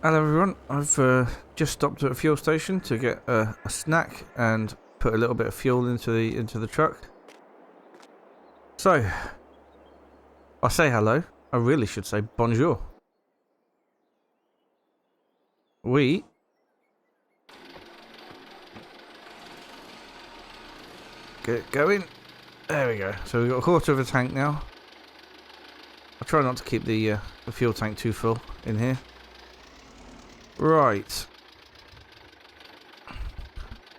Hello everyone, I've just stopped at a fuel station to get a snack and put a little bit of fuel into the truck. So, I say hello. I really should say bonjour. We get going. There we go. So we've got a quarter of a tank now. I'll try not to keep the fuel tank too full in here. Right.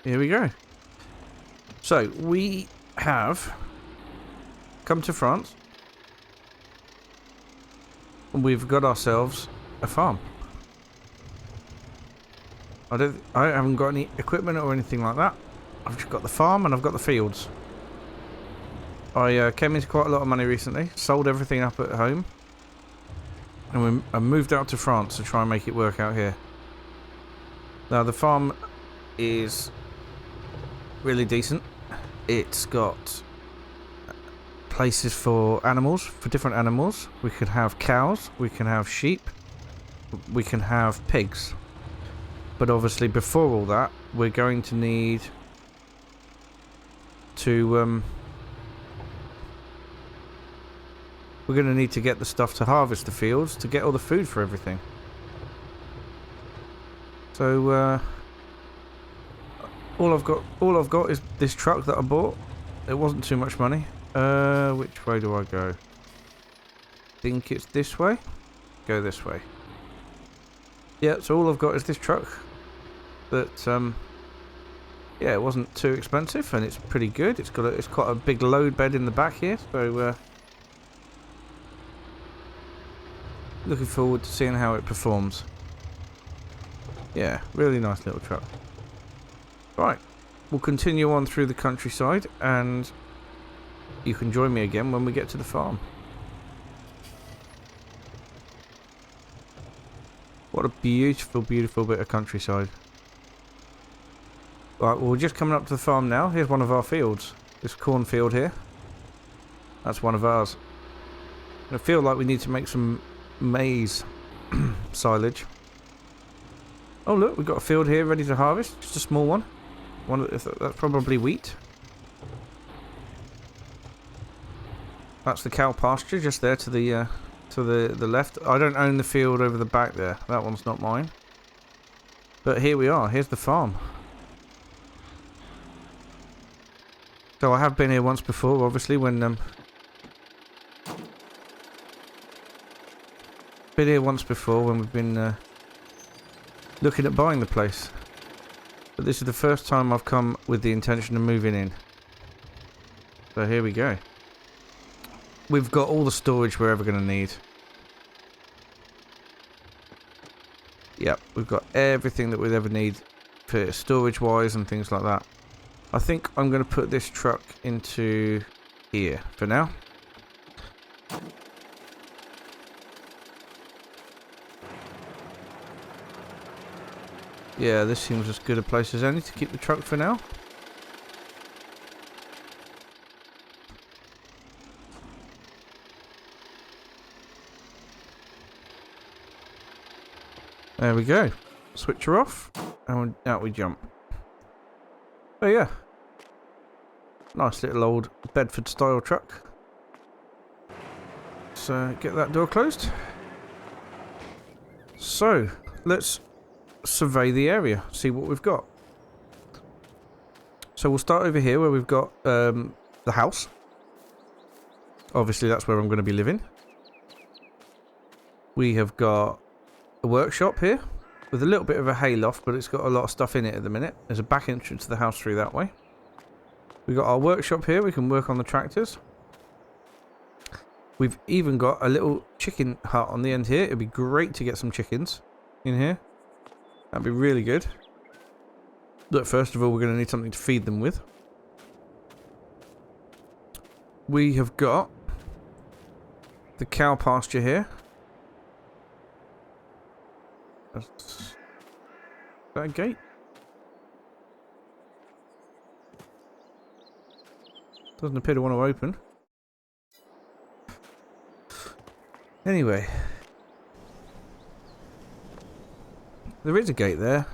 Here we go. So, we have come to France. And we've got ourselves a farm. I haven't got any equipment or anything like that. I've just got the farm and I've got the fields. I came into quite a lot of money recently, sold everything up at home, and I moved out to France to try and make it work out here. Now the farm is really decent. It's got places for animals, for different animals. We can have cows, we can have sheep, we can have pigs. But obviously before all that, we're going to need to we're going to need to get the stuff to harvest the fields to get all the food for everything. So all I've got is this truck that I bought. It wasn't too much money. Which way do I go? Think it's this way. Go this way. Yeah, so all I've got is this truck. That yeah, it wasn't too expensive and it's pretty good. It's got a big load bed in the back here, so looking forward to seeing how it performs. Yeah, really nice little truck. Right, we'll continue on through the countryside and you can join me again when we get to the farm. What a beautiful, beautiful bit of countryside. Right, well, we're just coming up to the farm now. Here's one of our fields. This cornfield here. That's one of ours. I feel like we need to make some maize silage. Oh look, we've got a field here ready to harvest. Just a small one. That's probably wheat. That's the cow pasture just there to the left. I don't own the field over the back there. That one's not mine. But here we are. Here's the farm. So I have been here once before, obviously, when we've been looking at buying the place. But this is the first time I've come with the intention of moving in. So here we go. We've got all the storage we're ever going to need. Yep, we've got everything that we'll ever need for storage-wise and things like that. I think I'm going to put this truck into here for now. Yeah, this seems as good a place as any to keep the truck for now. There we go. Switch her off, and out we jump. Oh yeah. Nice little old Bedford style truck. So get that door closed. So let's survey the area, see what we've got. So we'll start over here where we've got the house. Obviously that's where I'm going to be living. We have got a workshop here with a little bit of a hayloft, but it's got a lot of stuff in it at the minute. There's a back entrance to the house through that way. We've got our workshop here. We can work on the tractors. We've even got a little chicken hut on the end here. It'd be great to get some chickens in here. That'd be really good. Look, first of all, we're going to need something to feed them with. We have got the cow pasture here. Is that a gate? Doesn't appear to want to open. Anyway. There is a gate there.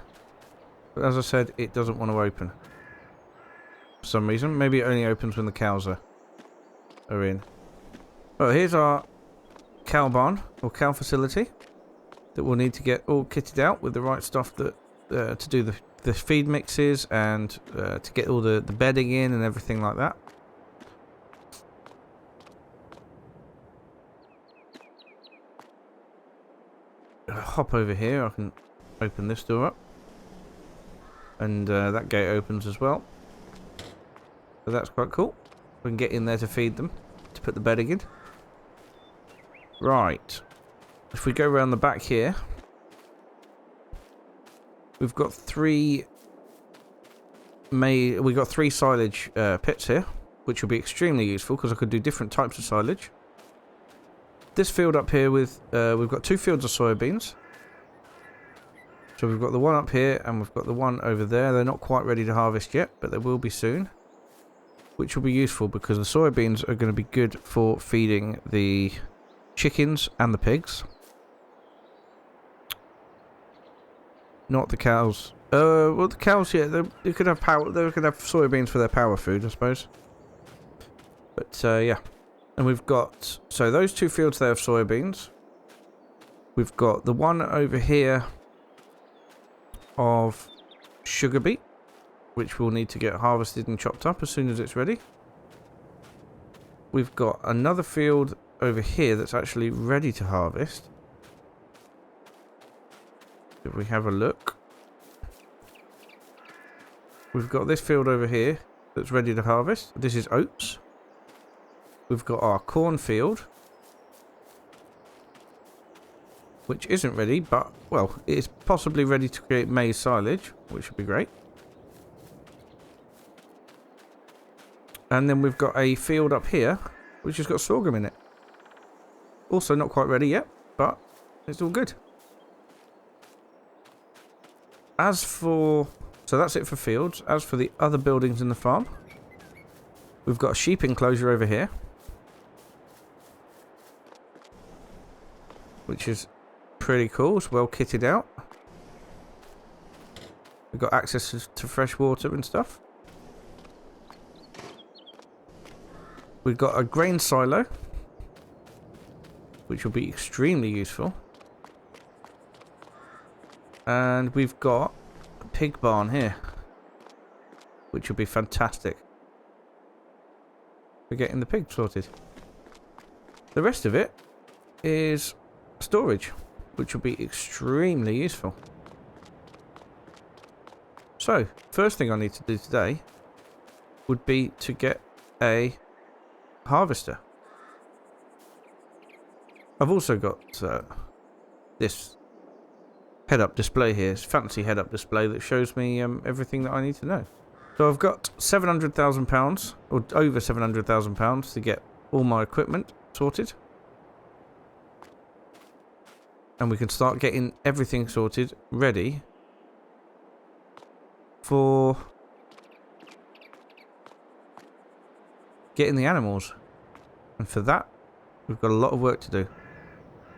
But as I said, it doesn't want to open. For some reason. Maybe it only opens when the cows are in. Well, here's our cow barn, or cow facility, that we'll need to get all kitted out with the right stuff that to do the feed mixes and to get all the bedding in and everything like that. Hop over here, I can open this door up. And that gate opens as well. So that's quite cool. We can get in there to feed them, to put the bedding in. Right. If we go around the back here, we've got three silage pits here, which will be extremely useful because I could do different types of silage. This field up here with we've got 2 fields of soybeans. So we've got the one up here and we've got the one over there. They're not quite ready to harvest yet, but they will be soon. Which will be useful because the soybeans are going to be good for feeding the chickens and the pigs. Not the cows. Well, the cows, yeah, they could have power. They could have soybeans for their power food, I suppose. But yeah, and we've got those 2 fields there of soybeans. We've got the one over here of sugar beet, which we'll need to get harvested and chopped up as soon as it's ready. We've got another field over here that's actually ready to harvest. If we have a look, we've got this field over here that's ready to harvest. This is oats. We've got our corn field, which isn't ready, but, well, it is possibly ready to create maize silage, which would be great. And then we've got a field up here, which has got sorghum in it. Also not quite ready yet, but it's all good. So that's it for fields. As for the other buildings in the farm, we've got a sheep enclosure over here, which is pretty cool. It's well kitted out. We've got access to fresh water and stuff. We've got a grain silo, which will be extremely useful. And we've got a pig barn here, which will be fantastic for getting the pig sorted. The rest of it is storage, which will be extremely useful. So, first thing I need to do today would be to get a harvester. I've also got this head-up display here. It's a fancy head-up display that shows me everything that I need to know. So I've got £700,000, or over £700,000 to get all my equipment sorted. And we can start getting everything sorted, ready for getting the animals. And for that, we've got a lot of work to do.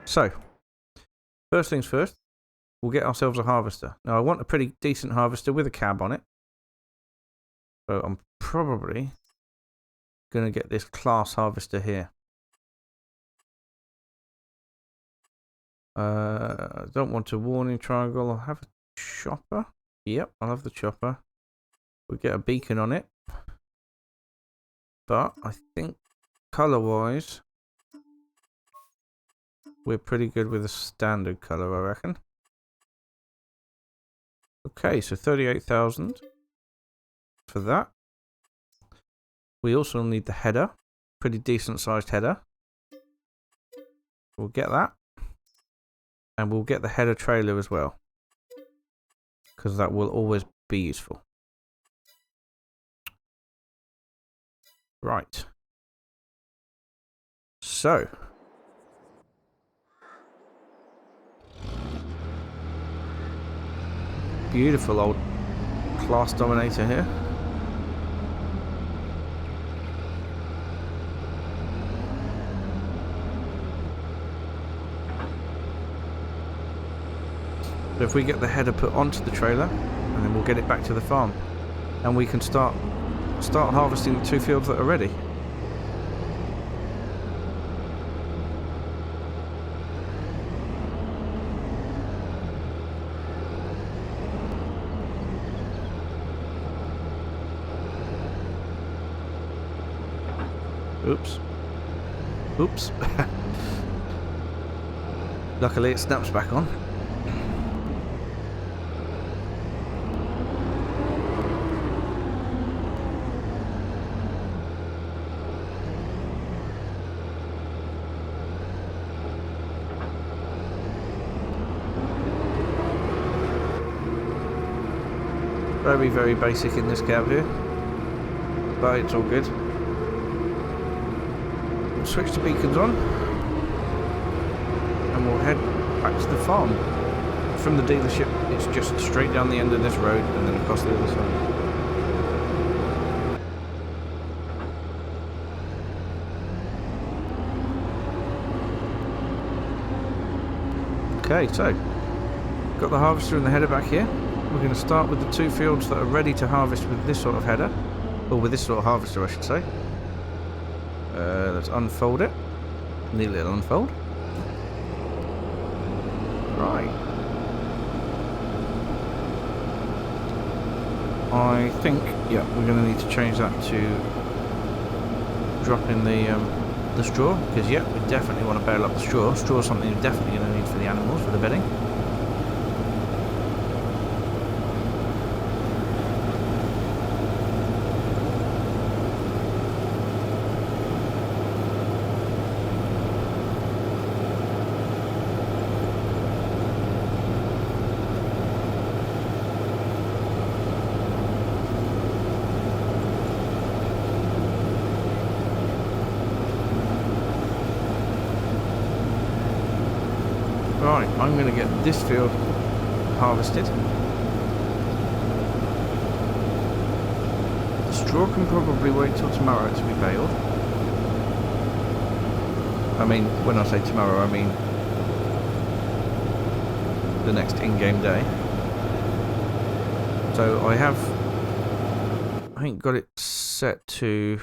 So, first things first, we'll get ourselves a harvester. Now, I want a pretty decent harvester with a cab on it. So, I'm probably going to get this class harvester here. I don't want a warning triangle. I'll have a chopper. Yep, I'll have the chopper. We'll get a beacon on it. But I think colour-wise, we're pretty good with a standard colour, I reckon. Okay, so 38,000 for that. We also need the header. Pretty decent sized header. We'll get that. And we'll get the header trailer as well, because that will always be useful. Right. So. Beautiful old class dominator here. So if we get the header put onto the trailer, and then we'll get it back to the farm, and we can start harvesting the 2 fields that are ready. Oops. Oops. Luckily it snaps back on. Very, very basic in this cab here, but it's all good. We'll switch the beacons on and we'll head back to the farm. From the dealership, it's just straight down the end of this road and then across the other side. Okay, so got the harvester and the header back here. We're going to start with the 2 fields that are ready to harvest with this sort of header, or with this sort of harvester I should say. Let's unfold it. Nearly unfold. Right. I think, yeah, we're going to need to change that to drop in the straw, because yeah, we definitely want to bale up the straw. Straw is something we're definitely going to need for the animals, for the bedding. Right, I'm going to get this field harvested. The straw can probably wait till tomorrow to be baled. I mean, when I say tomorrow, I mean the next in-game day. So I have, I think, got it set to,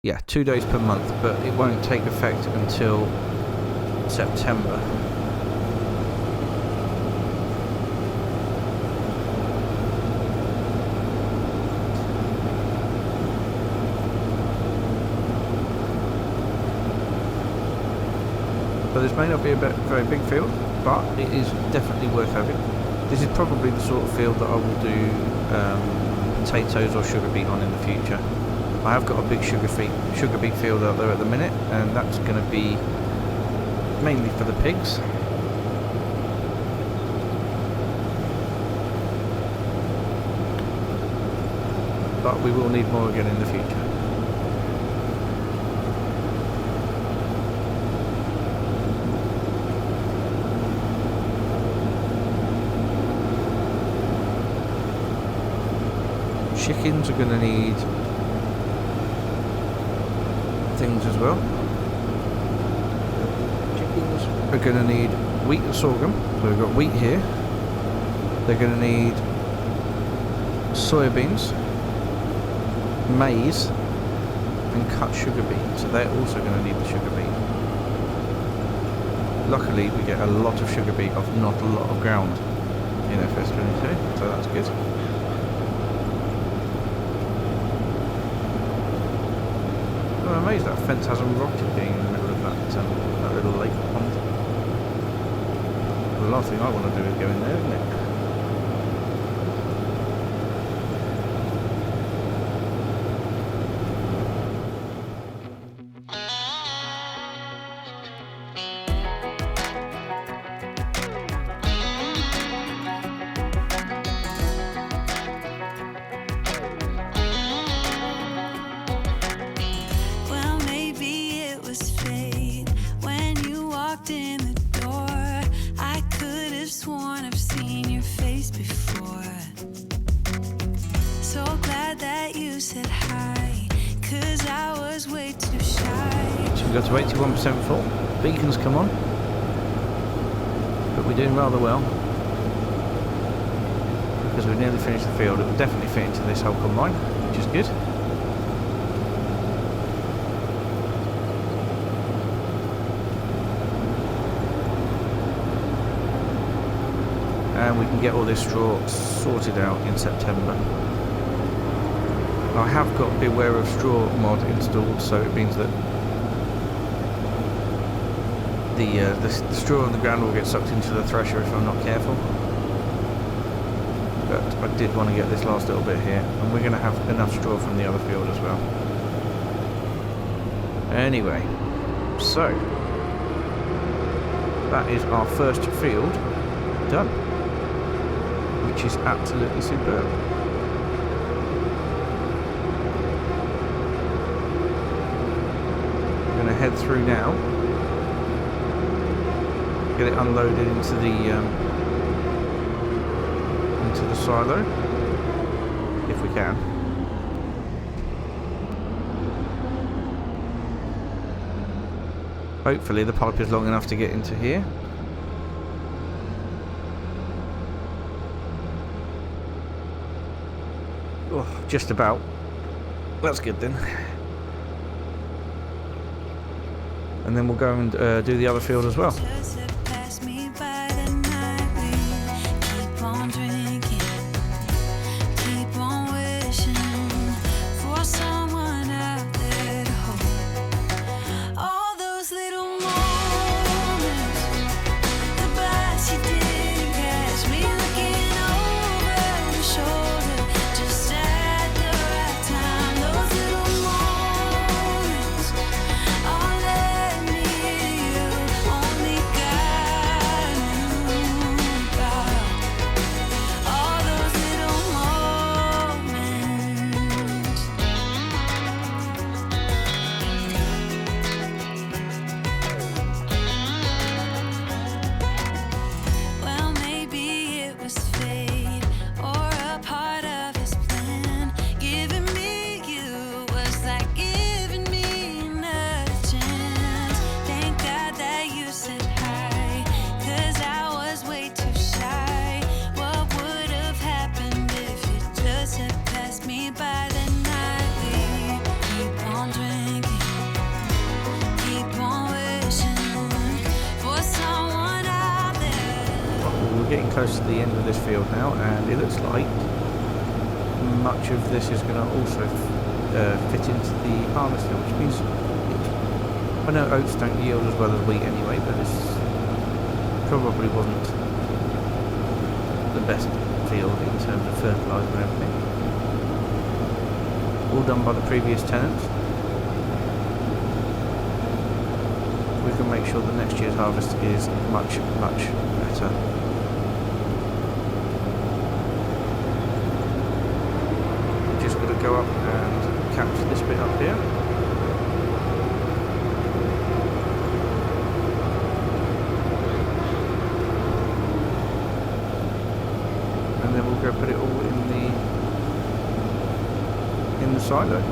yeah, 2 days per month, but it won't take effect until September. So this may not be a very big field, but it is definitely worth having. This is probably the sort of field that I will do potatoes or sugar beet on in the future. I have got a big sugar beet field out there at the minute, and that's going to be mainly for the pigs. But we will need more again in the future. Chickens are going to need things as well. Are going to need wheat and sorghum. So we've got wheat here. They're going to need soybeans, maize, and cut sugar beet. So they're also going to need the sugar beet. Luckily, we get a lot of sugar beet off not a lot of ground in FS22, so that's good. I'm amazed that fence hasn't rotted being in the middle of that little lake pond. The last thing I want to do is go in there, isn't it? We got to 81% full. Beacons come on. But we will need more again in the future. 12 maybe it was fate when you walked in the door. I could have sworn I've seen your face before. So glad that you said hi, 'cause I was way too shy. So we got to 81% full. Beacons come on. but we're doing rather well because we've nearly finished the field. It will definitely fit into this whole combine, which is good. And we can get all this straw sorted out in September. I have got Beware of Straw mod installed, so it means that the straw on the ground will get sucked into the thresher if I'm not careful. But I did want to get this last little bit here, and we're going to have enough straw from the other field as well. Anyway, so that is our first field done, which is absolutely superb. We're going to head through now, get it unloaded into the silo, if we can. Hopefully the pipe is long enough to get into here. Oh, just about. That's good then. And then we'll go and do the other field as well. Getting close to the end of this field now, and it looks like much of this is going to also fit into the harvester, which means I know oats don't yield as well as wheat anyway, but this probably wasn't the best field in terms of fertiliser and everything. All done by the previous tenants. We can make sure that next year's harvest is much, much better. Go up and capture this bit up here. And then we'll go put it all in the silo.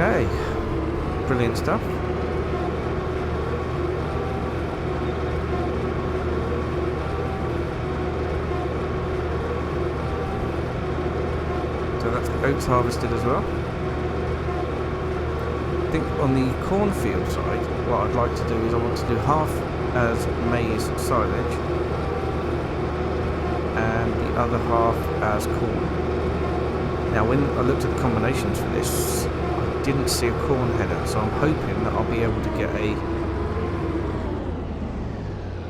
Okay, brilliant stuff. So that's the oats harvested as well. I think on the cornfield side, what I'd like to do is I want to do half as maize silage and the other half as corn. Now when I looked at the combinations for this, didn't see a corn header, so I'm hoping that I'll be able to get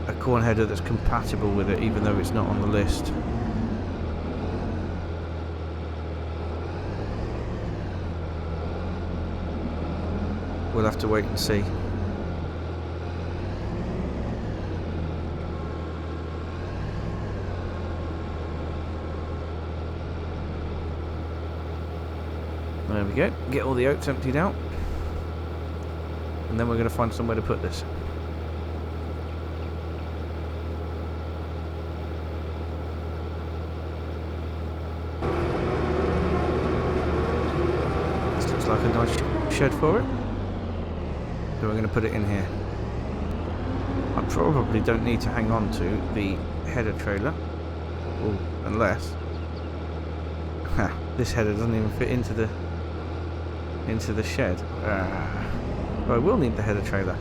a corn header that's compatible with it, even though it's not on the list. We'll have to wait and see. we go. Get all the oats emptied out. And then we're going to find somewhere to put this. This looks like a nice shed for it. So we're going to put it in here. I probably don't need to hang on to the header trailer. Ooh, unless... this header doesn't even fit into the shed. But I will need the header trailer.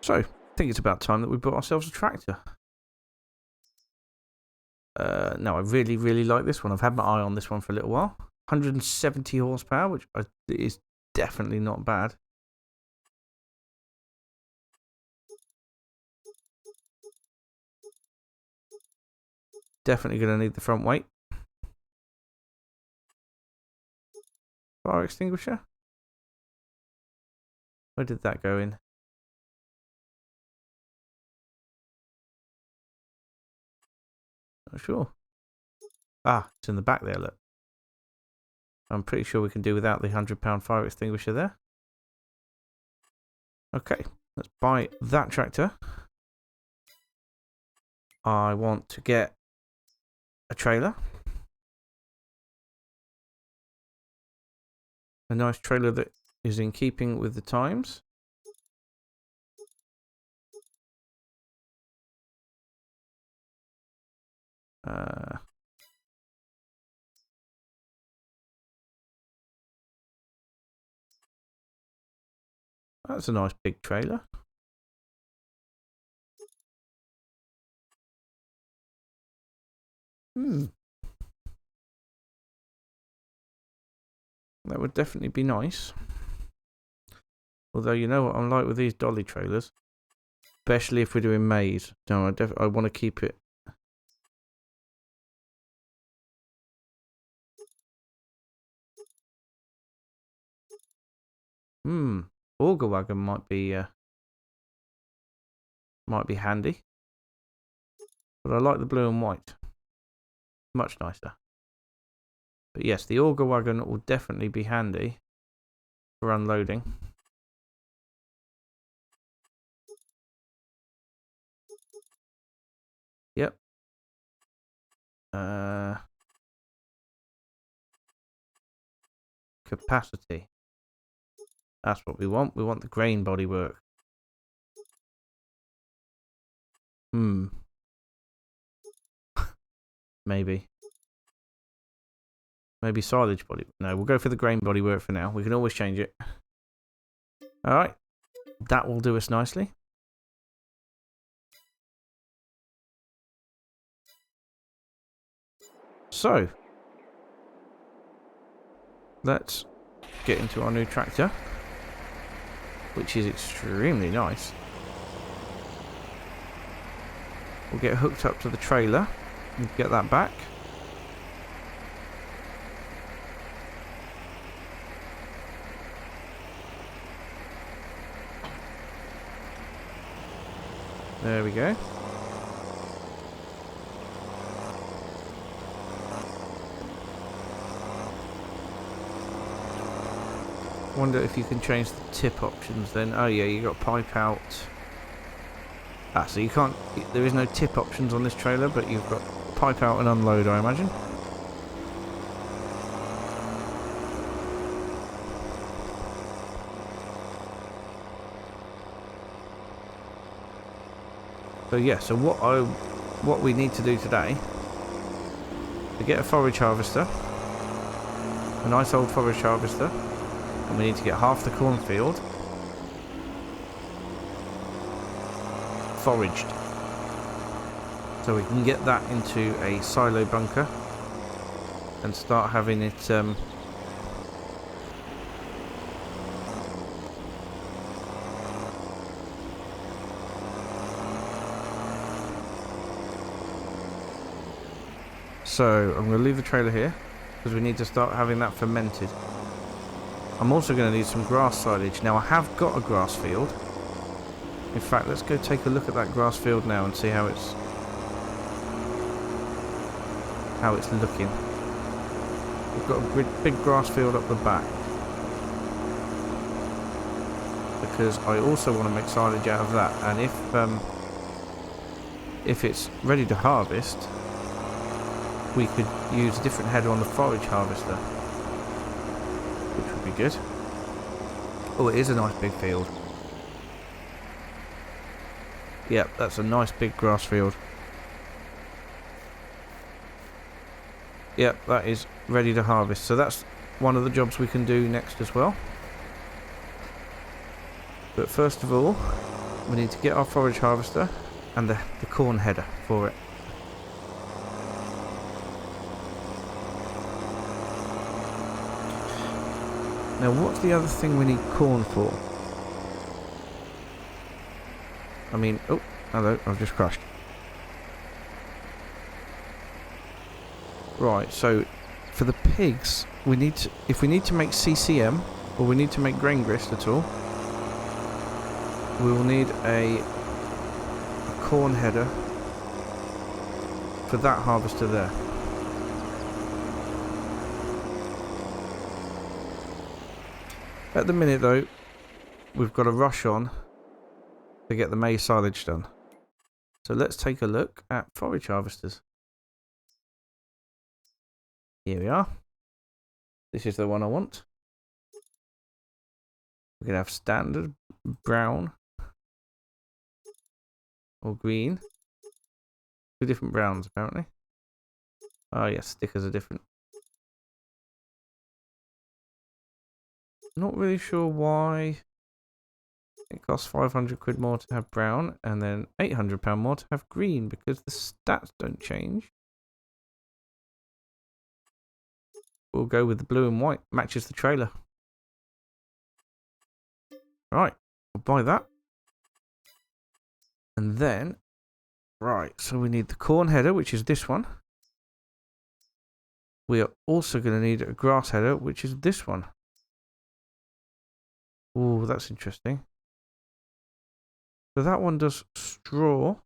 So, I think it's about time that we bought ourselves a tractor. No, I really, really like this one. I've had my eye on this one for a little while. 170 horsepower, which is definitely not bad. Definitely going to need the front weight. Fire extinguisher. Where did that go in? Not sure. Ah, it's in the back there, look. I'm pretty sure we can do without the £100 fire extinguisher there. Okay, let's buy that tractor. I want to get a trailer. A nice trailer that is in keeping with the times. That's a nice big trailer. That would definitely be nice. Although, you know what I'm like with these dolly trailers. Especially if we're doing maize. No, I want to keep it. Auger wagon might be handy. But I like the blue and white. Much nicer. But yes, the auger wagon will definitely be handy for unloading. Yep. Capacity. That's what we want. We want the grain bodywork. Maybe. Maybe silage body. No, we'll go for the grain bodywork for now. We can always change it. Alright. That will do us nicely. So, let's get into our new tractor, which is extremely nice. We'll get hooked up to the trailer and get that back. There we go. Wonder if you can change the tip options then. Oh yeah, you got pipe out. Ah, so you can't. There is no tip options on this trailer, but you've got pipe out and unload, I imagine. So yeah, so what we need to do today, to get a forage harvester, a nice old forage harvester, and we need to get half the cornfield foraged, so we can get that into a silo bunker and start having it so I'm going to leave the trailer here because we need to start having that fermented. I'm also going to need some grass silage. Now I have got a grass field. In fact, let's go take a look at that grass field now and see how it's looking. We've got a big grass field up the back. Because I also want to make silage out of that. And if it's ready to harvest, we could use a different header on the forage harvester, which would be good. Oh, it is a nice big field. Yep, that's a nice big grass field. Yep, that is ready to harvest. So that's one of the jobs we can do next as well. But first of all, we need to get our forage harvester and the corn header for it. Now, what's the other thing we need corn for? I mean, oh, hello, I've just crashed. Right, so for the pigs, we need to, if we need to make CCM, or we need to make grain grist at all, we will need a corn header for that harvester there. At the minute though, we've got a rush on to get the maize silage done. So let's take a look at forage harvesters. Here we are. This is the one I want. We're going to have standard, brown, or green. Two different browns apparently. Oh yes, stickers are different. Not really sure why it costs 500 quid more to have brown and then £800 more to have green, because the stats don't change. We'll go with the blue and white, matches the trailer. Right, I'll buy that. And then, right, so we need the corn header, which is this one. We are also going to need a grass header, which is this one. Oh, that's interesting. So that one does straw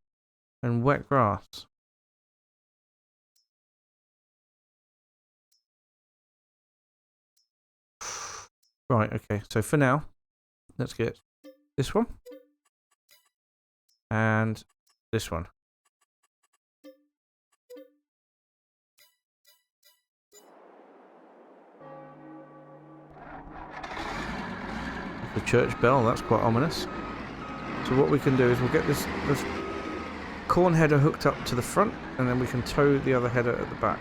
and wet grass. Right, okay. So for now, let's get this one. And this one. The church bell, that's quite ominous. So what we can do is we'll get this corn header hooked up to the front, and then we can tow the other header at the back.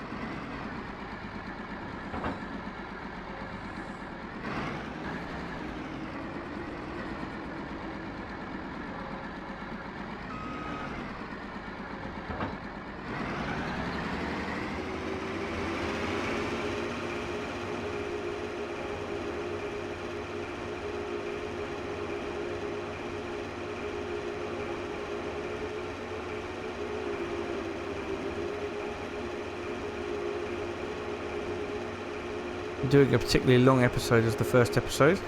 Doing a particularly long episode as the first episode,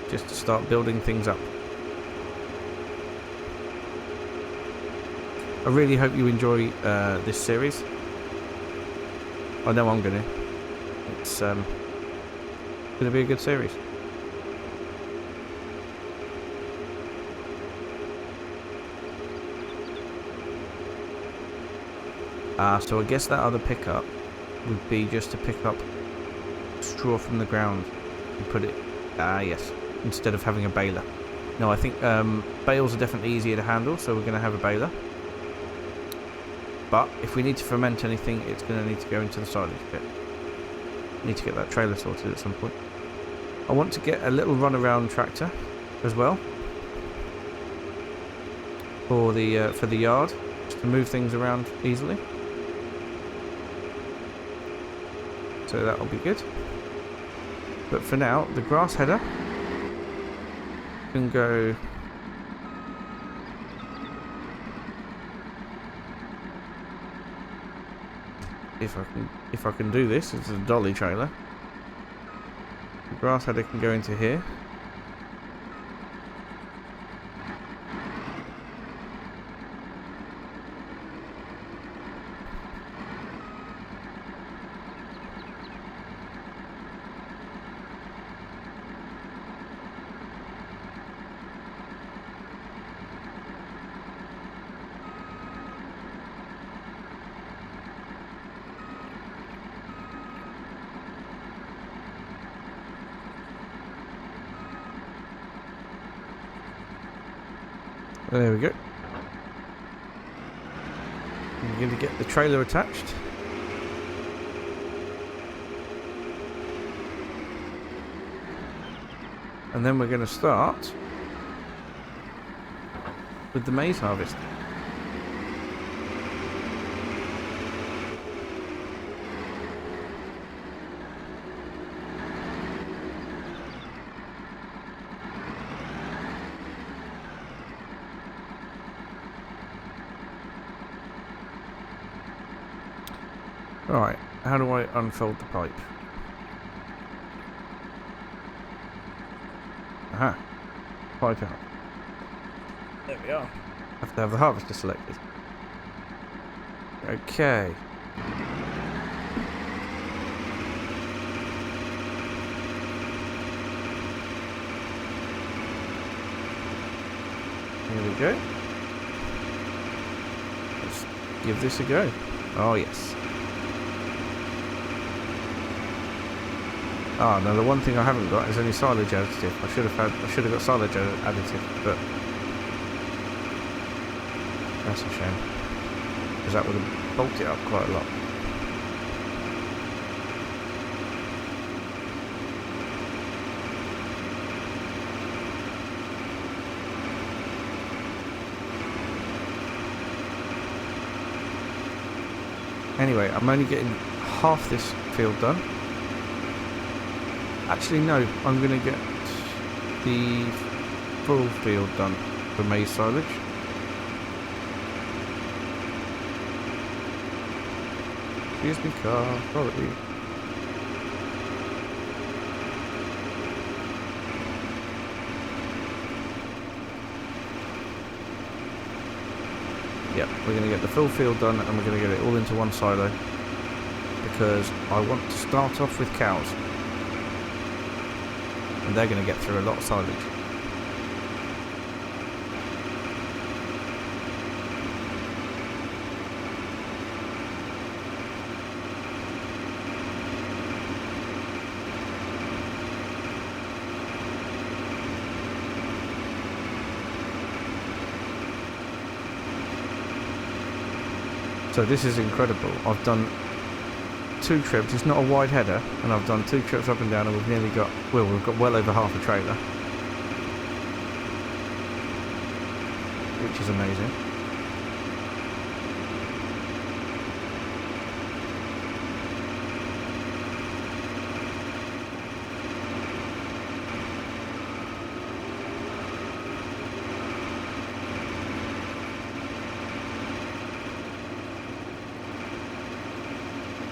just to start building things up. I really hope you enjoy this series. I know I'm gonna. It's gonna be a good series. So I guess that other pickup would be just to pick up straw from the ground and put it, yes, instead of having a baler. No, I think bales are definitely easier to handle, so we're going to have a baler. But if we need to ferment anything, it's going to need to go into the silage pit. Need to get that trailer sorted at some point. I want to get a little runaround tractor as well for the yard, just to move things around easily. So that'll be good. But for now, the grass header can go if I can do this. It's a dolly trailer. The grass header can go into here. There we go. I'm going to get the trailer attached. And then we're going to start with the maize harvest. Right, how do I unfold the pipe? Aha, pipe out. There we are. Have to have the harvester selected. Okay. Here we go. Let's give this a go. Oh yes. Ah, no, the one thing I haven't got is any silage additive. I should have got silage additive, but that's a shame, because that would have bulked it up quite a lot. Anyway, I'm only getting half this field done. Actually, no, I'm going to get the full field done for maize silage. Excuse me, car, sorry. Yep, we're going to get the full field done and we're going to get it all into one silo, because I want to start off with cows. And they're going to get through a lot of silage. So this is incredible. I've done 2 trips. It's not a wide header, and I've done 2 trips up and down, and we've nearly got, well, we've got well over half a trailer, which is amazing.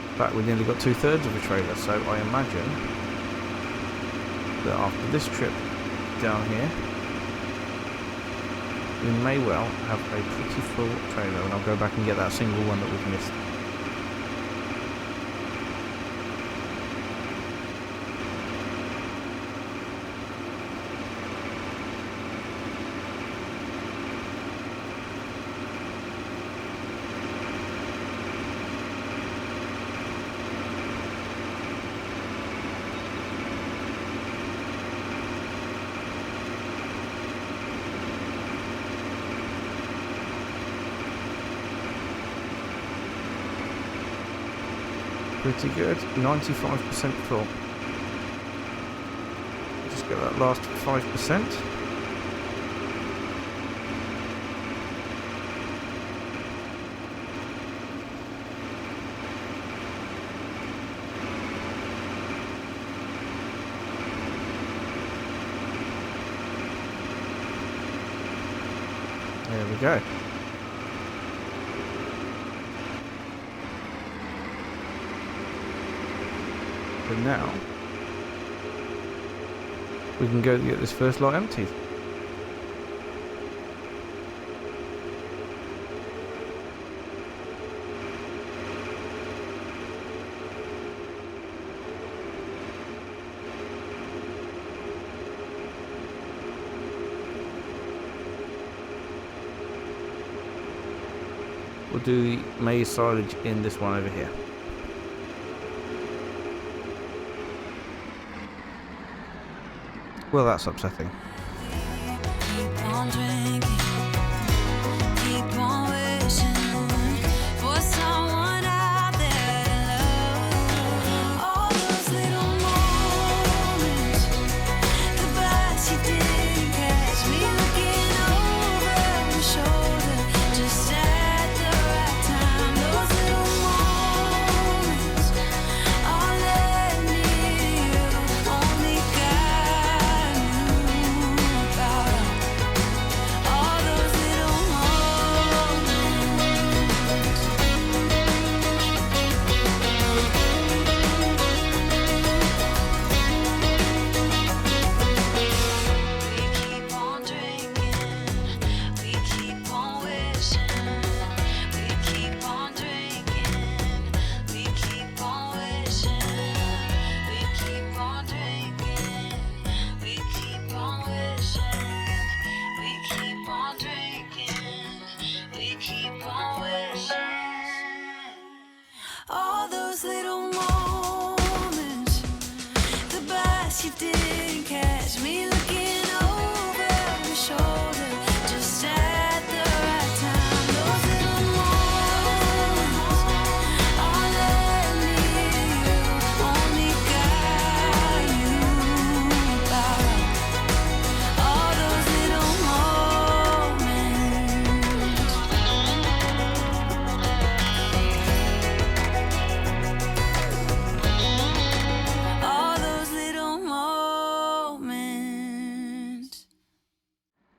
In fact, we nearly got 2/3 of a trailer, so I imagine that after this trip down here, we may well have a pretty full trailer, and I'll go back and get that single one that we've missed. Pretty good, 95% full. Just get that last 5%. There we go. So now we can go get this first lot emptied. We'll do the maize silage in this one over here. Well, that's upsetting.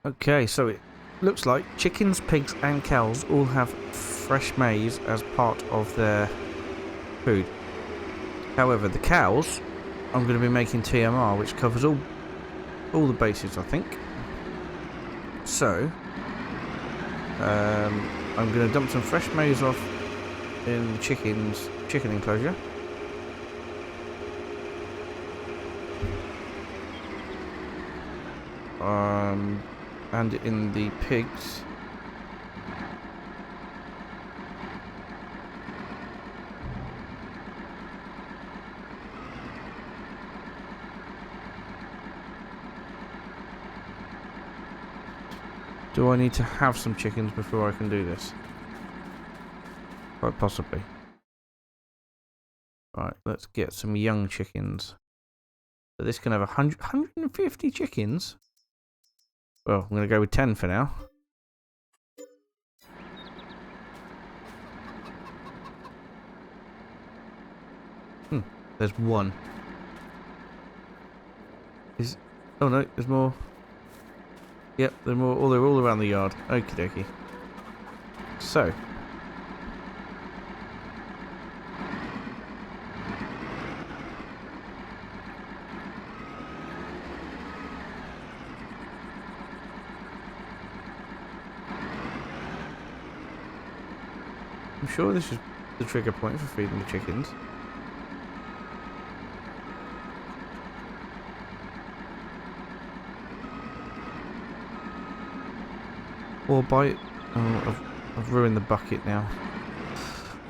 Okay, so it looks like chickens, pigs and cows all have fresh maize as part of their food. However, the cows, I'm going to be making TMR, which covers all the bases, I think. So, I'm going to dump some fresh maize off in the chicken enclosure. And in the pigs. Do I need to have some chickens before I can do this? Quite possibly. Right, let's get some young chickens. So this can have 150 chickens. Well, I'm going to go with 10 for now. There's one. Oh no, there's more. Yep, they're more. Oh, they're all around the yard. Okie dokie. So. I'm sure this is the trigger point for feeding the chickens. Or by... Oh, I've ruined the bucket now.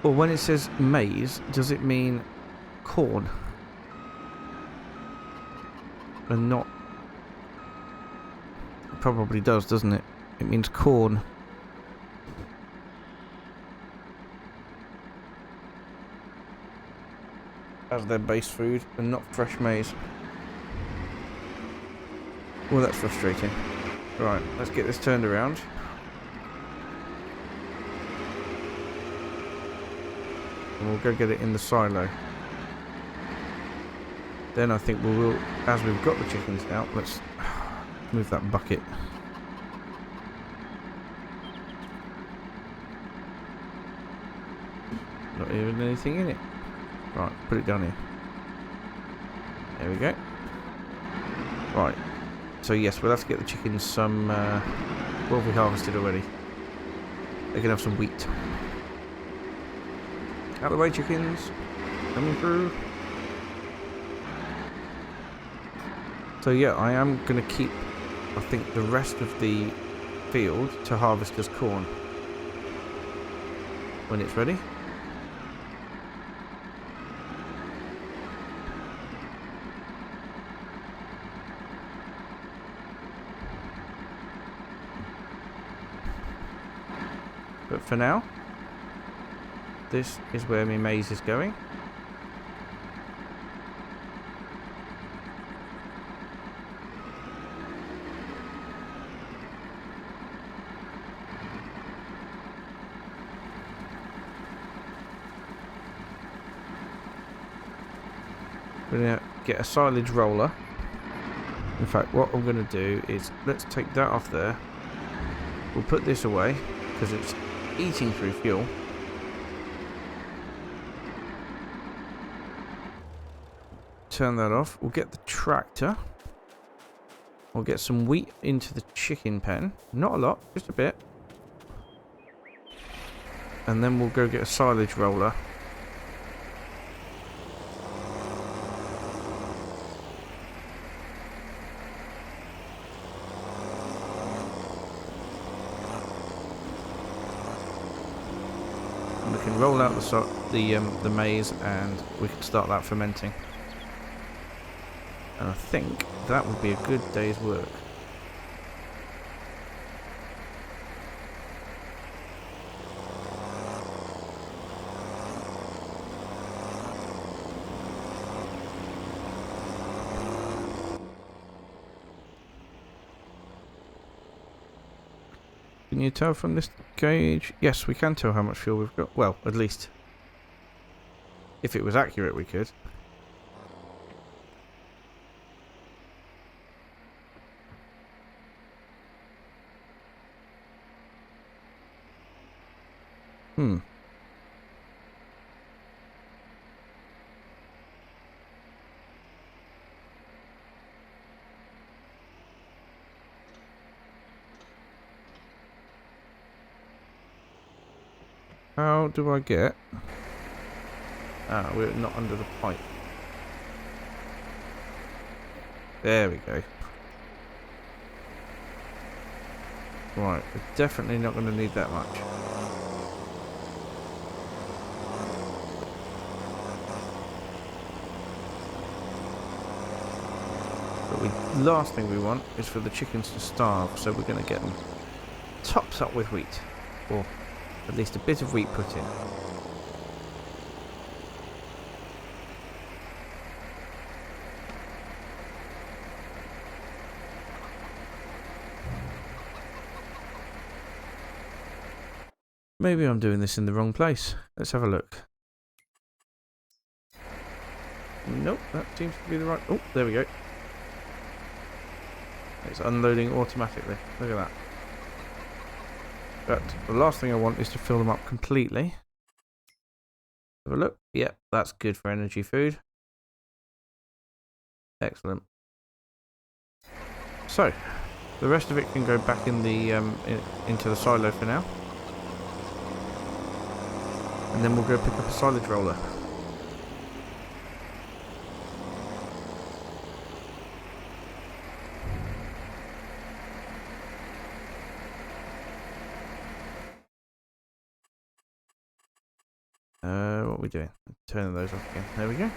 Or when it says maize, does it mean corn? And not... It probably does, doesn't it? It means corn. As their base food, and not fresh maize. Well, that's frustrating. Right, let's get this turned around. And we'll go get it in the silo. Then I think we will, as we've got the chickens out, let's move that bucket. Not even anything in it. Right, put it down here. There we go. Right. So yes, we'll have to get the chickens some... what have we harvested already? They can have some wheat. Out of the way, chickens. Coming through. So yeah, I am going to keep, I think, the rest of the field to harvest as corn. When it's ready. But for now, this is where my maize is going. We're going to get a silage roller. In fact, what I'm going to do is, let's take that off there. We'll put this away, because it's eating through fuel. Turn that off. We'll get the tractor. We'll get some wheat into the chicken pen. Not a lot, just a bit. And then we'll go get a silage roller. We can roll out the maize and we can start that fermenting. And I think that would be a good day's work. Can you tell from this gauge? Yes, we can tell how much fuel we've got. Well, at least if it was accurate, we could. Hmm. How do I get... Ah, we're not under the pipe. There we go. Right, we're definitely not going to need that much. But last thing we want is for the chickens to starve, so we're going to get them topped up with wheat. Or at least a bit of wheat put in. Maybe I'm doing this in the wrong place. Let's have a look. Nope, that seems to be the right... Oh, there we go. It's unloading automatically. Look at that. But the last thing I want is to fill them up completely. Have a look. Yep, that's good for energy food. Excellent. So, the rest of it can go back in the into the silo for now. And then we'll go pick up a silage roller. What are we doing? Turning those off again. There we go.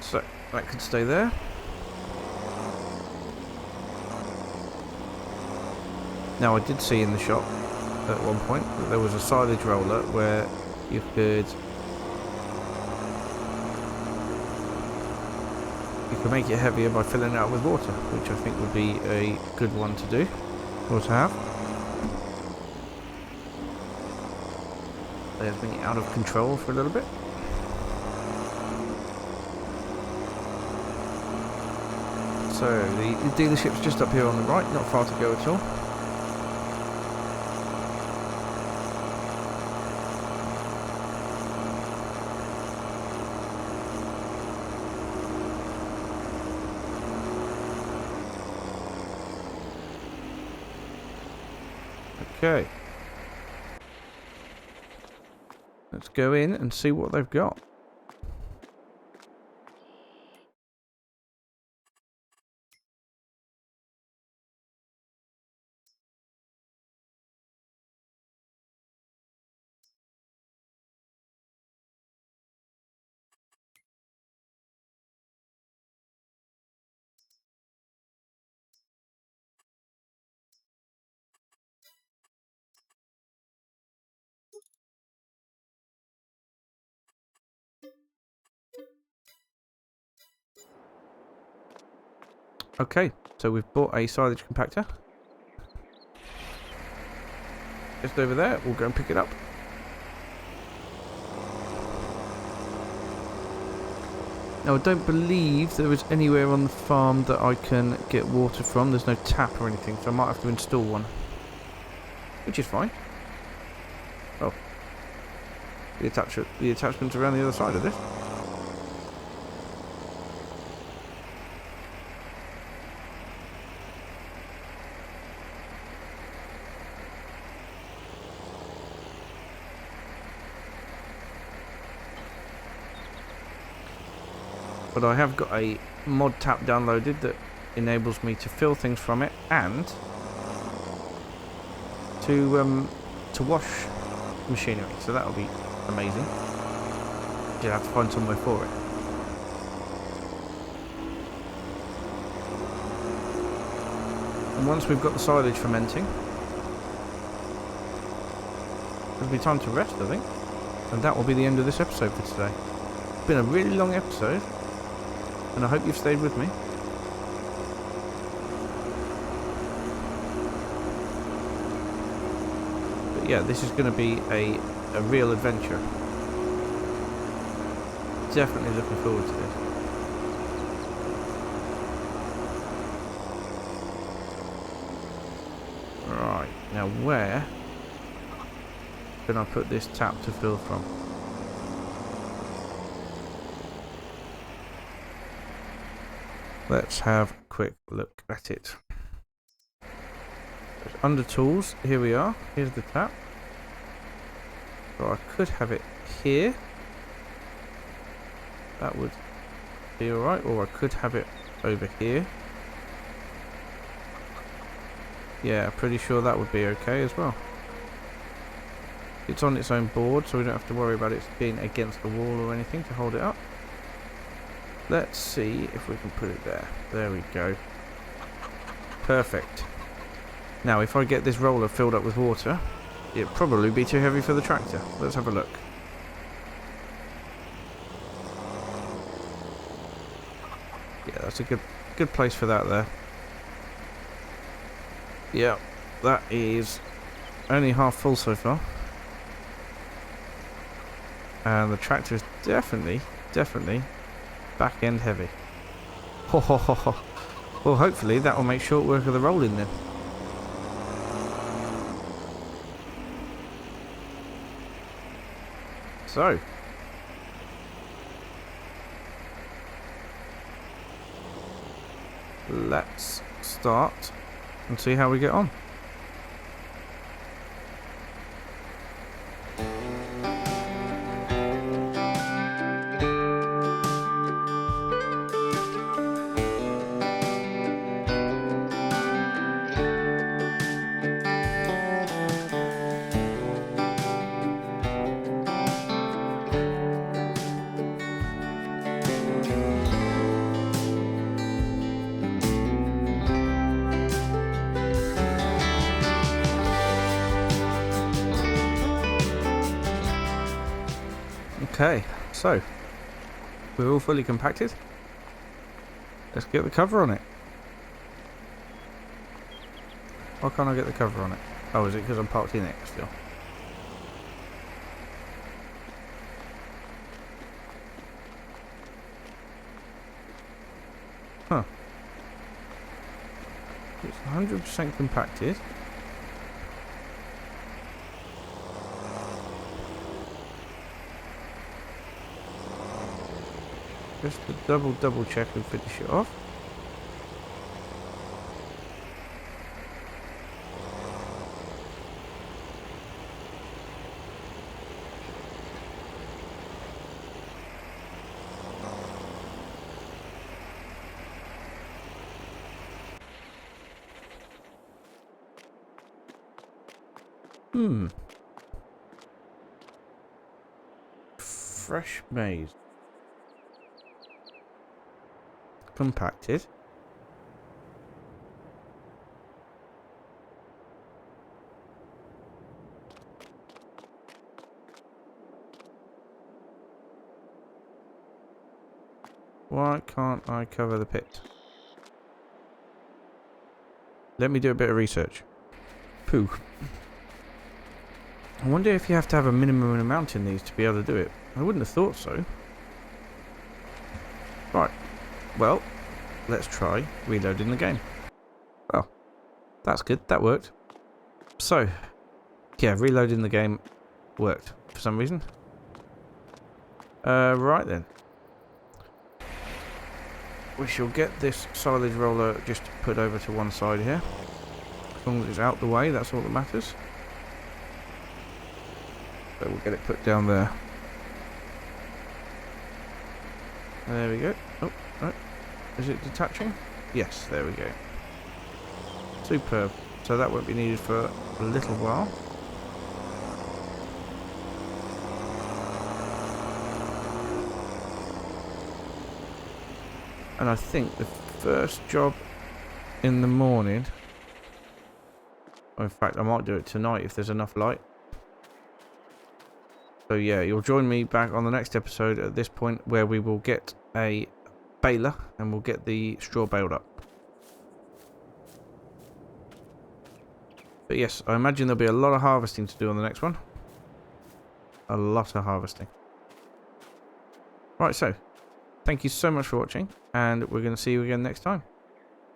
So, that could stay there. Now, I did see in the shop at one point that there was a silage roller where you could make it heavier by filling it up with water, which I think would be a good one to do, or to have. There's me out of control for a little bit. So, the dealership's just up here on the right, not far to go at all. Okay. Let's go in and see what they've got. Okay, so we've bought a silage compactor. Just over there, we'll go and pick it up. Now, I don't believe there is anywhere on the farm that I can get water from. There's no tap or anything, so I might have to install one. Which is fine. Oh. The attachment's around the other side of this. But I have got a mod tap downloaded that enables me to fill things from it and to wash machinery. So that'll be amazing. You'll have to find somewhere for it. And once we've got the silage fermenting, it'll be time to rest, I think. And that will be the end of this episode for today. It's been a really long episode, and I hope you've stayed with me. But yeah, this is going to be a real adventure. Definitely looking forward to this. Right, now where can I put this tap to fill from? Let's have a quick look at it. Under tools, here we are. Here's the tap. So I could have it here. That would be alright. Or I could have it over here. Yeah, pretty sure that would be okay as well. It's on its own board, so we don't have to worry about it being against the wall or anything to hold it up. Let's see if we can put it there. There we go. Perfect. Now, if I get this roller filled up with water, it'd probably be too heavy for the tractor. Let's have a look. Yeah, that's a good place for that there. Yeah, that is only half full so far. And the tractor is definitely back end heavy. Ho ho ho ho. Well, hopefully that will make short work of the rolling then. So, let's start and see how we get on. Okay, so we're all fully compacted. Let's get the cover on it. Why can't I get the cover on it? Oh, is it because I'm parked in it still? Huh. It's 100% compacted. Just to double check and finish it off. Fresh maize. Compacted. Why can't I cover the pit? Let me do a bit of research. Pooh. I wonder if you have to have a minimum amount in these to be able to do it. I wouldn't have thought so. Right. Well, let's try reloading the game. Well, that's good. That worked. So, yeah, reloading the game worked for some reason. Right then. We shall get this silage roller just put over to one side here. As long as it's out the way, that's all that matters. So we'll get it put down there. There we go. Oh, right. Is it detaching? Yes, there we go. Superb. So that won't be needed for a little while. And I think the first job in the morning, or in fact I might do it tonight if there's enough light. So yeah, you'll join me back on the next episode at this point where we will get a baler and we'll get the straw baled up. But yes, I imagine there'll be a lot of harvesting to do on the next one. A lot of harvesting. Right, so thank you so much for watching, and we're going to see you again next time.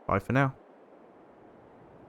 Bye for now.